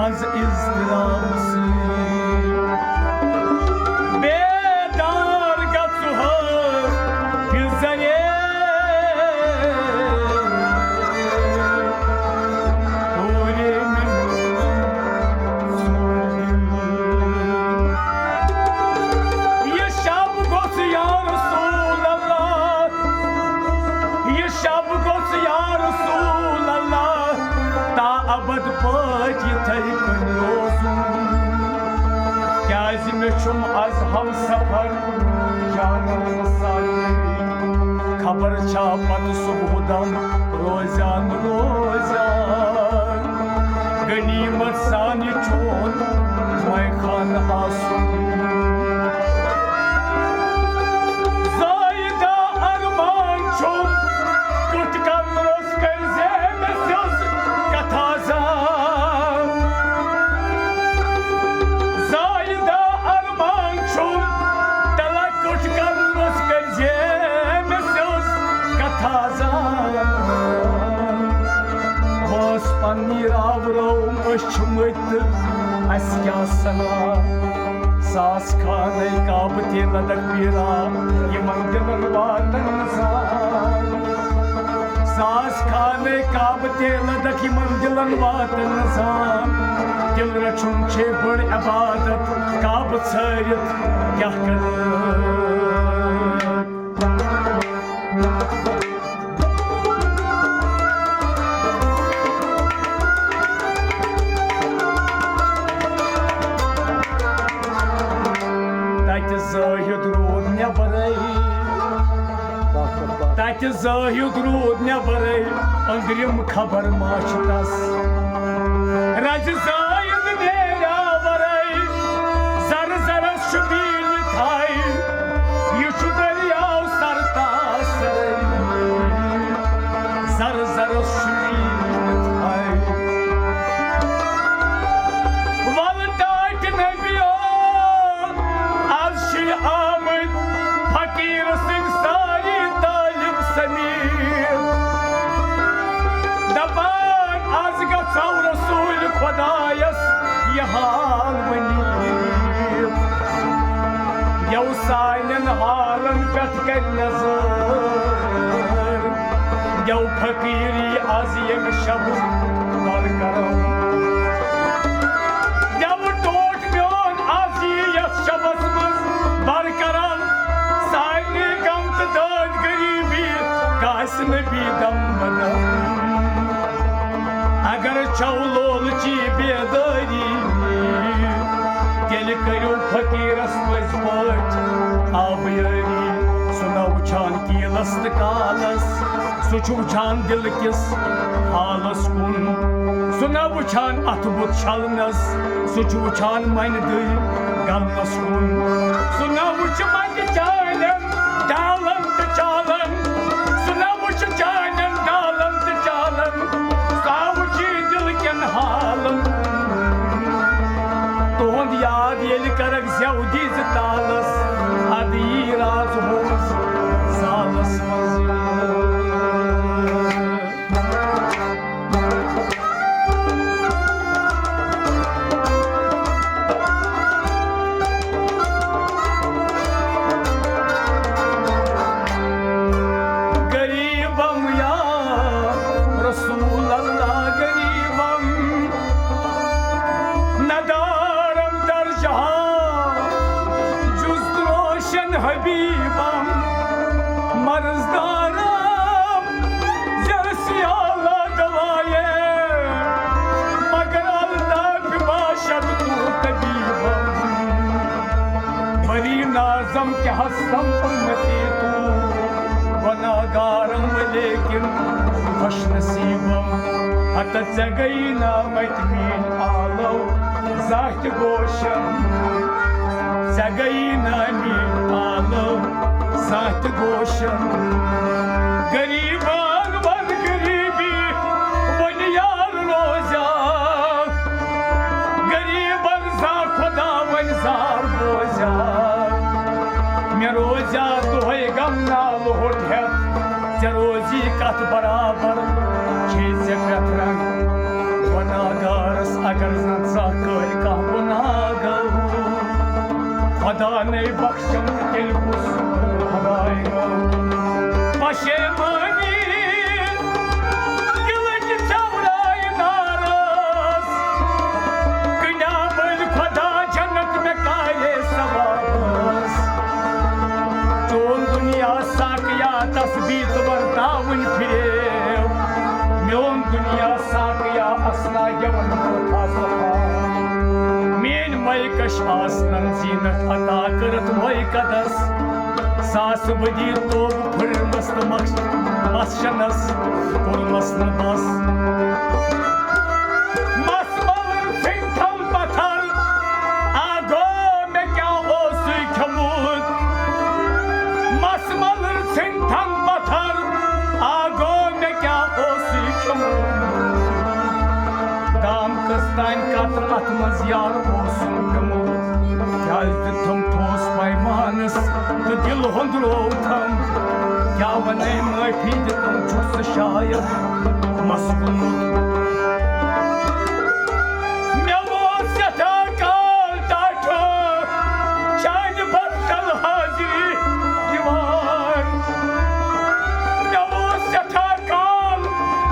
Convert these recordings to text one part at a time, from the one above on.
az izdiramsı bedar gatsuhar güzene abad pat yitay kunozum kyazi meçhum az ham safar janan sari khabar chapat subhudam rozan rozan ganimat sani chon may khan asun zayda arman chom kutkan roz karze mesyos kataza zayda arman chom tala kutkan roz karze mesyos kataza vos paniravrom ashmit askasana sas khanay kabte ladak pira yimandil vatan sa सास खाने काबते लदकी मंदिलन वातन सान दिल रचुन छे बड़ इबादत काब छरित क्या कर ताकि ज़ाहिद रोड नबरई ताकि ज़ाहिद रूद नबरई अंदरिम खबर माशतस रज ज़ाहिद नेरा वरई जर जर शुबीन थाई युशु दरियाव सरता सरई जर जर शुबीन थाई वल टाट नबियो आज शी आमद फकीर सिंह सारी समीर दपान आज गौ रसूल खुदायस यह हाल वनीर यौ सानन हालन पथ कर नजर यौ फकीरी आज यम शब बर करो यौ टोट म्योन आज यस शबस मज बर करन सानी गम तो दर्द गरीबी कास नबी दम बनम अगर चौलोल ची बेदारी तेल करो फकीरस पज पट आबयारी सुना वुछान कीलस कालस सुछु वुछान दिल किस हालस कुन सुना वुछान अथ बुत छलनस सुछु वुछान मन दिल गलनस कुन सुना वुछ मन चालन डालन तो चालन सुना वुछ चालन डालन तो चालन सावुची दिल केन हालन तोहंद याद येल करक ज़्याउदी तालस अदी राज होस सालस मज हबीबम मर्जदारम जरसियाला दवाए मगर अल्लाह बाशद तू तबीबम बरी नाजम के हसम उम्मती तू गुनाहगारम लेकिन खुश नसीबम हत जगई ना मतमीन आलो जात गोशन जगई ना मीन आलो जात गोशन गरीबान वन गरीबी वन यार रोजा गरीबन जा खुदा वन जार बोजा मे रोजा तुहे गम नाल होट है रोजी कत बराबर छे से कतरन गुनाहगारस अगर रजा कल का गुनाह खुदा ने बख्शम दिल कुछ हवाए पशेमानी दिल की चवराए नाराज कयामत खुदा जन्नत में काये सवास चोन दुनिया साकिया तस्बीत वर्तावन फिरे म्योन दुनिया साकिया असना यवन था सफा मेन मैकश आसनन जीनत अता करत मैकदस सास बदी तोब फुरमस मसशनस कुरमस बस मसमल सिंथम पत्थर आगो में क्या हो खमूद मसमल सिंथम पत्थर आगो में क्या हो खमूद दाम कस्तान कतर अत मज यार ओसुन गमोत क्या थम ठोस पैमानस तो दिल हंद्रो थम क्या वने माफी दितम छुस शायद मसगुन मे वो सता काल टाठो शान बदल हाजिरी दीवार मे वो सता काल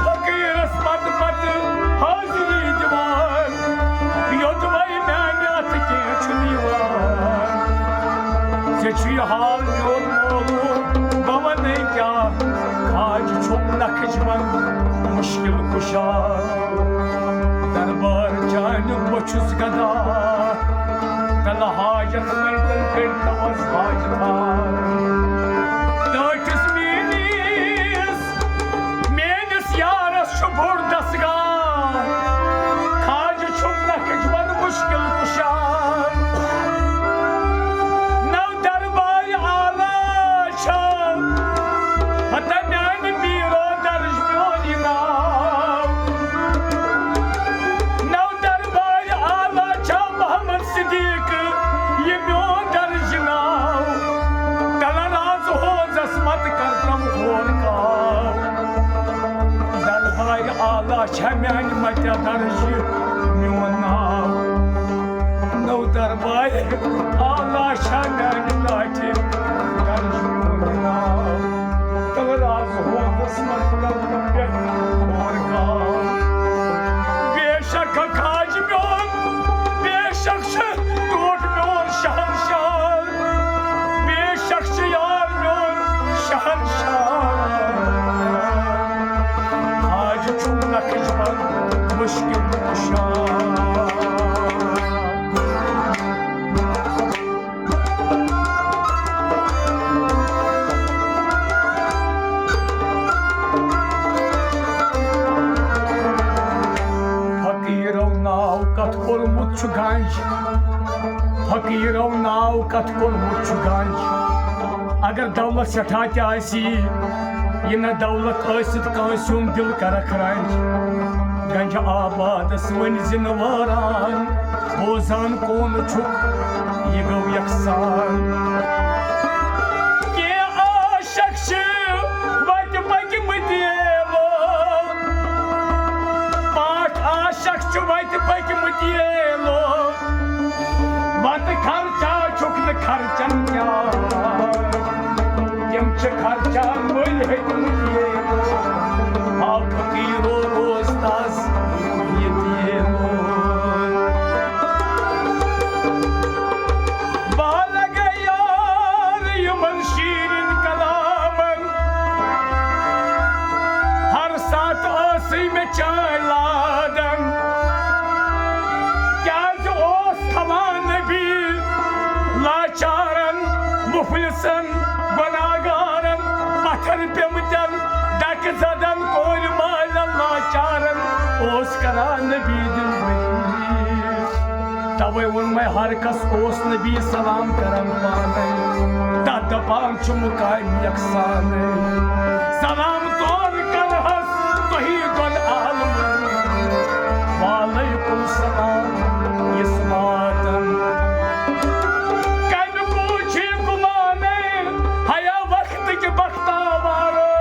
फकीरस पद हाजिरी दीवार योदवाई मैंने के छुनीवार से हाल मोर मोलू बवन क्या आज छुम नखजमन मुश्किल कुशार दरबार जान बचुस गदा तल हाजत मंडल करतवस हाजतार दाटिस मेनिस यारस शुभुर दसगार खाज छुम नखजमन मुश्किल कुशार Çemen mata darışı miyona no darbay Allah çemen lati darışı miyona tavraz hoğas matlam kapya orga beşak kaç miyon beşak şah dört miyon şahşah beşak yar miyon şahşah Nakışman müşkül kuşağı Fakir nav kat kormut şu ganj Fakir nav kat kormut şu ganj Agar davlat şatati aysi Yine davlat öysit kansiyum dil kara kranj Ganca abadas wen zinvaran Bozan konu çok yıgıv yaksan Ke aşakşı vati paki mıdiyelo Pat aşakşı vati paki mıdiyelo Vati karca çok da karcan ya Yemçe karcan mülhedim diyelo Ha fakiro rozdas yediyelo Balaga yar yuman şirin kalamın Har saat asime çayladım Geldi os tavanı bir Laçarın muflisin Gunagarın Batar pemden Dakzadan koymalan Laçarın Os karan bidin Tavay unmay harkas os nabi salam karan pane Tata panchum kaim yaksane Salam tor kalhas Tohi gol alman Valaykum salam Ismatan Kalbi kuchi kumane Haya vakti ki bakta varo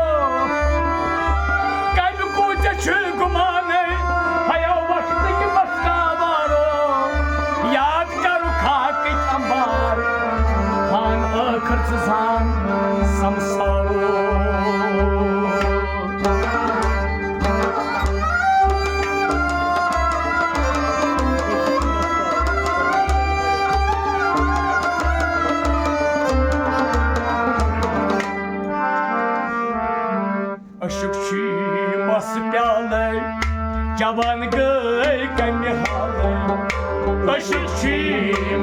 Kalbi kuchi kumane Haya vakti ki bakta varo गय कमी हालय अशिक्षी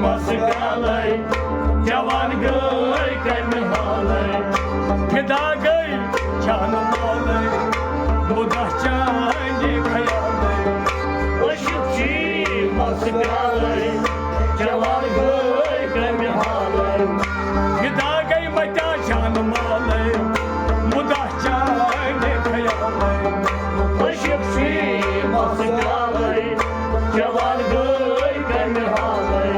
मस प्यालय जवान गय कमी हालय फिदा गय जान मालय मुदा चांदी खयालय अशिक्षी मस प्यालय जवान गय कमी हालय फिदा गय मत्या जान मालय मुदा चांदी खयालय अशिक्षी मस प्यालय जवान गय कमी हालय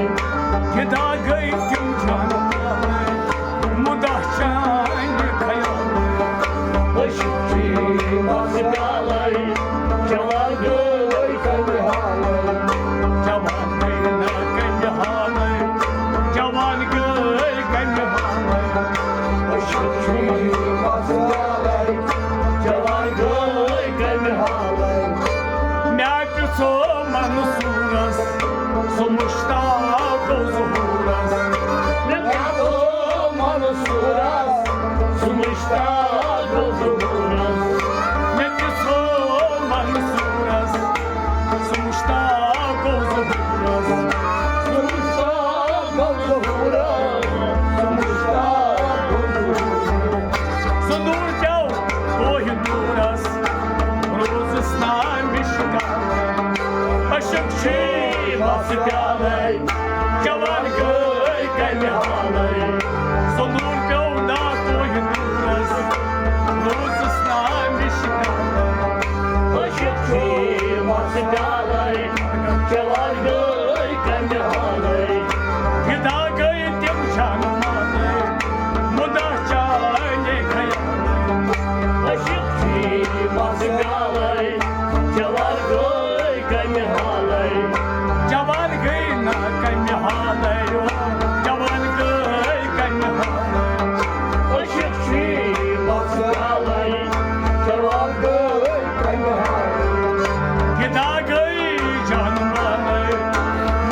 फिदा गय तिम जान मालय मुदा चांदी खयालय अशिक्षी मस प्यालय जवान गय कमी हालय जवान गय ना कमी हालय जवान गय कमी हालय अशिक्षी मस प्यालय जवान गय कमी हालय म्या पिछो मनसूरस सो मुश्ताक ज़हूरस म्या पिछो मनसूरस सो मुश्ताक ज़हूरस म्या पिछो मनसूरस सो मुश्ताक ज़हूरस सो मुश्ताक ज़हूरस सो मुश्ताक ज़हूरस सो दूर जाओ तोहि दूरस रोज स्नान मिशकालय अशिक्षी मस प्यालय जवान गय कमी हालय सो दूर जाओ ना तोहि दूरस रोज स्नान मिशकालय अशिक्षी मस प्यालय जवान गय कमी हालय फिदा गय तिम जान मालय मुदा चांदी खयालय अशिक्षी मस प्यालय जवान गय कमी हालय जवान गय ना कमी हालय जवान गय कमी हालय अशिक्षी मस प्यालय जवान गय कमी हालय फिदा गय जान मालय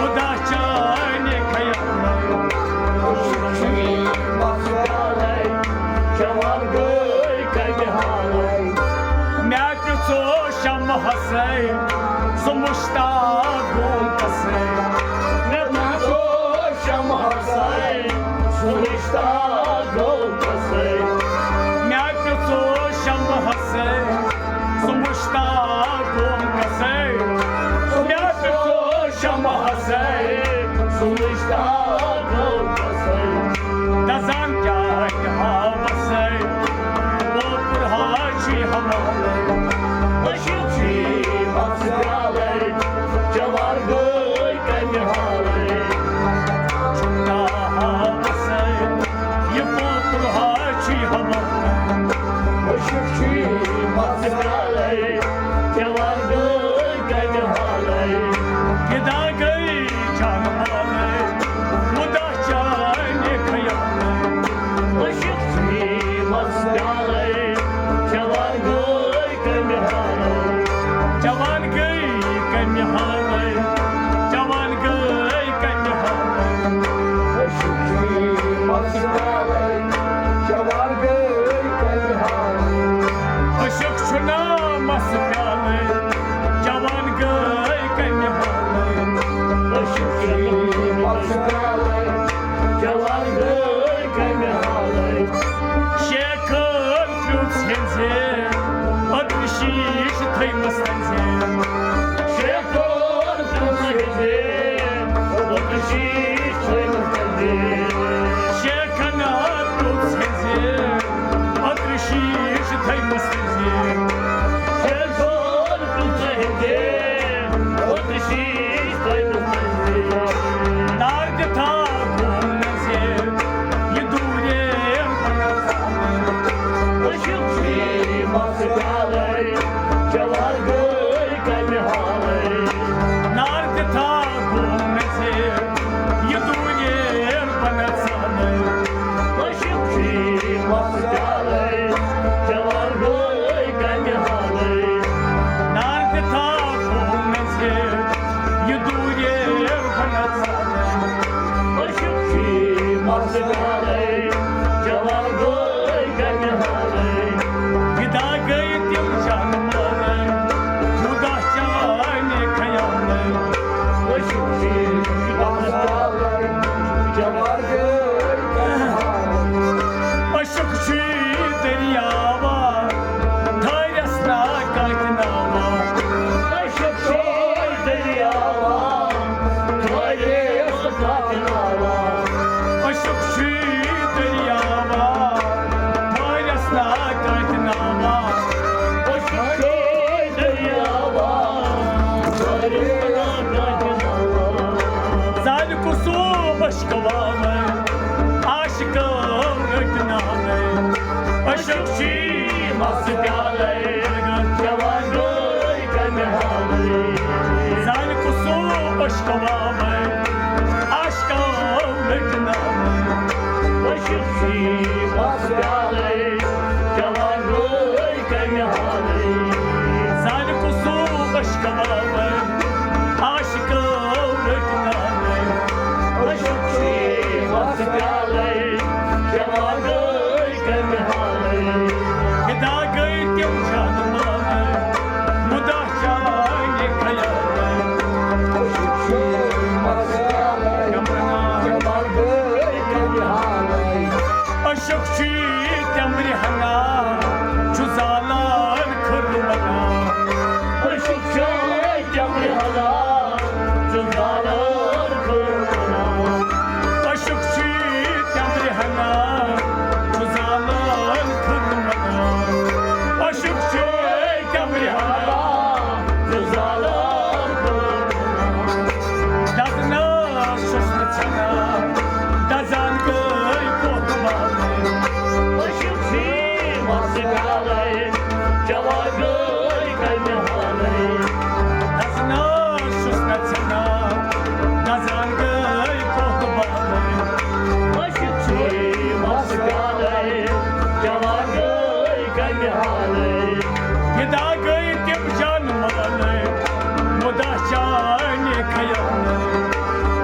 मुदा चांदी खयालय अशिक्षी मस प्यालय जवान गय कमी हालय म्या पिछो शम हसय सो मुश्ताक गोम कसय म्या पिछो शम हसय सो मुश्ताक गोम कसय म्या पिछो शम हसय सो मुश्ताक गोम कसय म्या पिछो शम हसय सो मुश्ताक गोम कसय दजान क्या हवसय वो पुरहाची हवालय अशिक्षी मस प्यालय जवान गय कमी हालय छुट्टा हवसय ये वो पुरहाची हवालय अशिक्षी मस प्यालय जवान गय कमी हालय फिदा गय जान मालय मुदा चांदी खयालय अशिक्षी मस प्यालय जवान गय कमी हालय जवान गय कमी हालय जवान गय कमी हालय अशिक्षी मस प्यालय जवान गय कमी हालय अशिक्षुना मस प्यालय जवान गय कमी हालय अशिक्षी मस प्यालय जवान गय कमी हालय Shekhar प्यूच हेंजे अदृशीश thymus हेंजे Shekhar प्यूच हेंजे अदृशीश thymus हेंजे शेखना प्यूच हेंजे अदृशीश thymus हेंजे Shekhar प्यूच हेंजे अदृशीश thymus हेंजे नार्द था घूमने ये दूरे अशिक्षी मस प्यालय जवान गय कमी हालय नार्द था घूमने से ये दूरे अशिक्षी मस प्यालय जवान गय कमी हालय नार्द था घूमने से ये दूरे अशिक्षी मस प्यालय जवान गय कमी हालय फिदा गय तिम जान मालय मुदा चांदी дерев'ява, твоє закатила. Ошукши дерев'ява, твоя закатила. Ошукши дерев'ява, твоє закатила. Зальку субашковали, ашиком рытнали. Ошукши Масипяли, Явангой камягали. Зальку субашковали, ашиком рытнали. Ошукши масипяли, Явангой камягали. Зальку субашковали, ашиком рытнали. Ошукши масипяли, Явангой камягали. Когда говорит тем жанманы, мудача не каяны. Ошукши масипяли, Явангой камягали. Ошукши тем рихана, чузалар кырмана. Ошукши ямрихана, Чузалар кырмана. Ошукши тем рихана, чузалар кырмана. Ошукши тем рихана, Чузалар кырмана. дазна шушнацана, дазангай котманы. Ошукши масипяли, Явангой камягали. Дазна шушнацана, дазангай котманы. Ошукши масипяли, Явангой камягали. Когда говорит тем жанманы, мудача не каяны.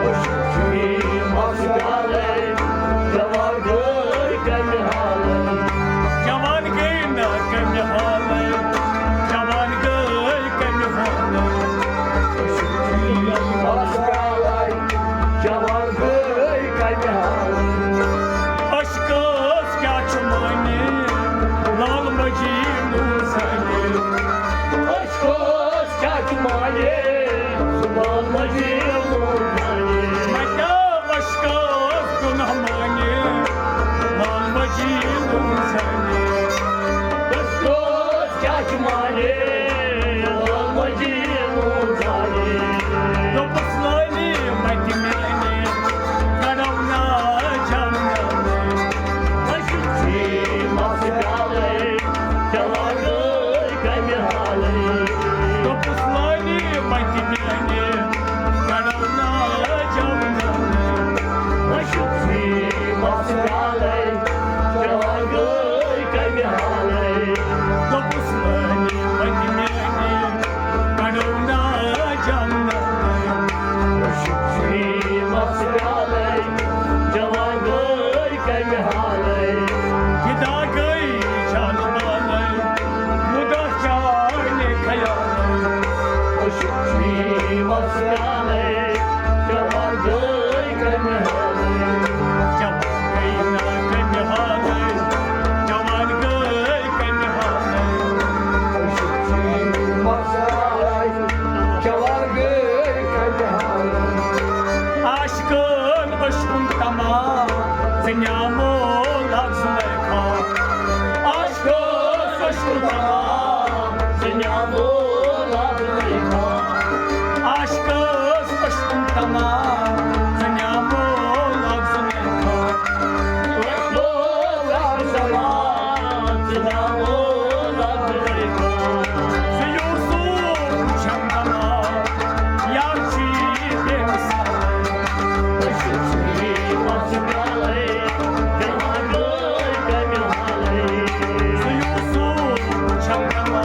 Ошукши масипяли, Явангой камягали. Javan gayna kamihale, javan gay kamihale. Masipyali, Явангой камягали. Aşkız kaçmani, lal majinu sani. Aşkos kaçmayı, sulanmacı olmayı. Mata aşkız günahmani, lal majinu sani. Aşkos kaçmayı, sulanmacı olmayı. Dopuslani matimani, karavna jamnani. Ошукши масипяли, Явангой камягали. Dopuslani matimani, karavna jamnani. Ошукши масипяли, Явангой камягали. Dopuslani matimani, karavna jamnani. Ошукши масипяли, Явангой камягали. Gidagay çalmalay, mudahça ne kayalay. Ошукши масипяли, Явангой камягали. Javan gayna kamihalay, javan gay kamihalay. Ошукши масипяли, Явангой камягали. Aşkın aşkın tamam, zenyamo lagzuleka. Aşkın aşkın tamam, Zenyamo lavlika. aşkın aşkın tamam, zenyamo lagzuleka. Zeyusu uçandama, yarçı demisale. Zeyusu uçandama,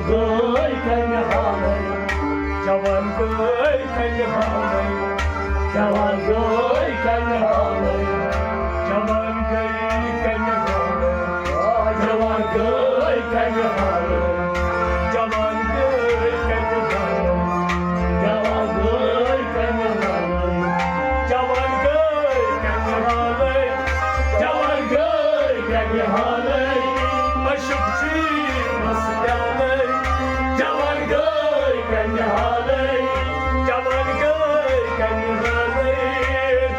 गय कन्हालय जवान गय कन्हालय जवान गय कन्हालय जवान गय कन्हालय जवान गय कन्हालय जवान गय कन्हालय जवान गय कन्हालय जवान गय कन्हालय जवान गय कन्हालय अशोकची मस्त्यालय जवान गय कन्हालय जवान गय कन्हालय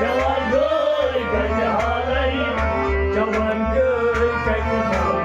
जवान गय कन्हालय जवान गय कन्हालय